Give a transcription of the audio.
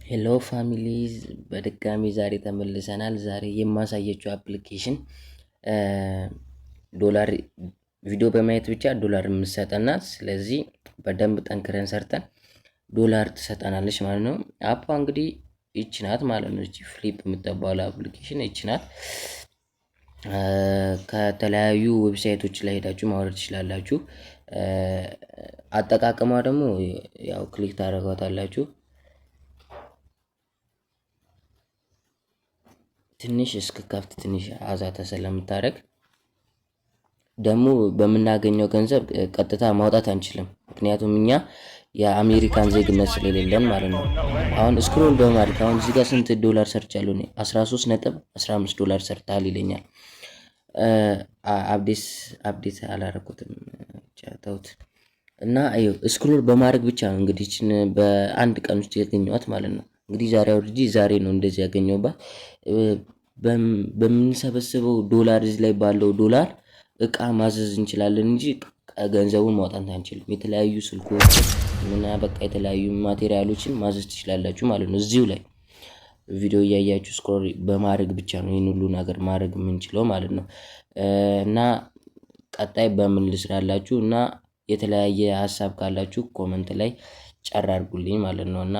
ሄሎ ፋሚሊዝ በድጋሚ ዛሬ ተመልሰናል። ዛሬ የማሳየችው አፕሊኬሽን ዶላር ቪዲዮ በማየት ብቻ ዶላር የምትሰጠናት። ስለዚህ በደንብ ጠንክረን ሰርተን ዶላር ትሰጠናለች ማለት ነው። አፓ እንግዲህ ይቺ ናት ማለት ነው። እቺ ፍሊፕ የምትባለው አፕሊኬሽን ይቺ ናት። ከተለያዩ ዌብሳይቶች ላይ ሄዳችሁ ማውረድ ትችላላችሁ። አጠቃቀሟ ደግሞ ያው ክሊክ ታደርጓታላችሁ። ትንሽ እስከከፍት ትንሽ አዛታ ስለምታደርግ ደግሞ በምናገኘው ገንዘብ ቀጥታ ማውጣት አንችልም። ምክንያቱም እኛ የአሜሪካን ዜግነት ስለሌለን ማለት ነው። አሁን ስክሮል በማድረግ አሁን እዚህ ጋር ስንት ዶላር ሰርቻለሁ እኔ 13.15 ዶላር ሰርታል ይለኛል። አፕዴት አላረኩትም ተውት። እና ስክሮል በማድረግ ብቻ ነው እንግዲህ እቺን በአንድ ቀን ውስጥ ያገኘኋት ማለት ነው። እንግዲህ ዛሬ አውርጄ ዛሬ ነው እንደዚህ ያገኘሁባት። በምንሰበስበው ዶላር እዚህ ላይ ባለው ዶላር እቃ ማዘዝ እንችላለን እንጂ ገንዘቡን ማውጣት አንችልም። የተለያዩ ስልኮች እና በቃ የተለያዩ ማቴሪያሎችን ማዘዝ ትችላላችሁ ማለት ነው። እዚሁ ላይ ቪዲዮ እያያችሁ ስክሮል በማድረግ ብቻ ነው ይሄን ሁሉ ነገር ማድረግ የምንችለው ማለት ነው። እና ቀጣይ በምን ልስራላችሁ እና የተለያየ ሀሳብ ካላችሁ ኮመንት ላይ ጨር አድርጉልኝ ማለት ነው። እና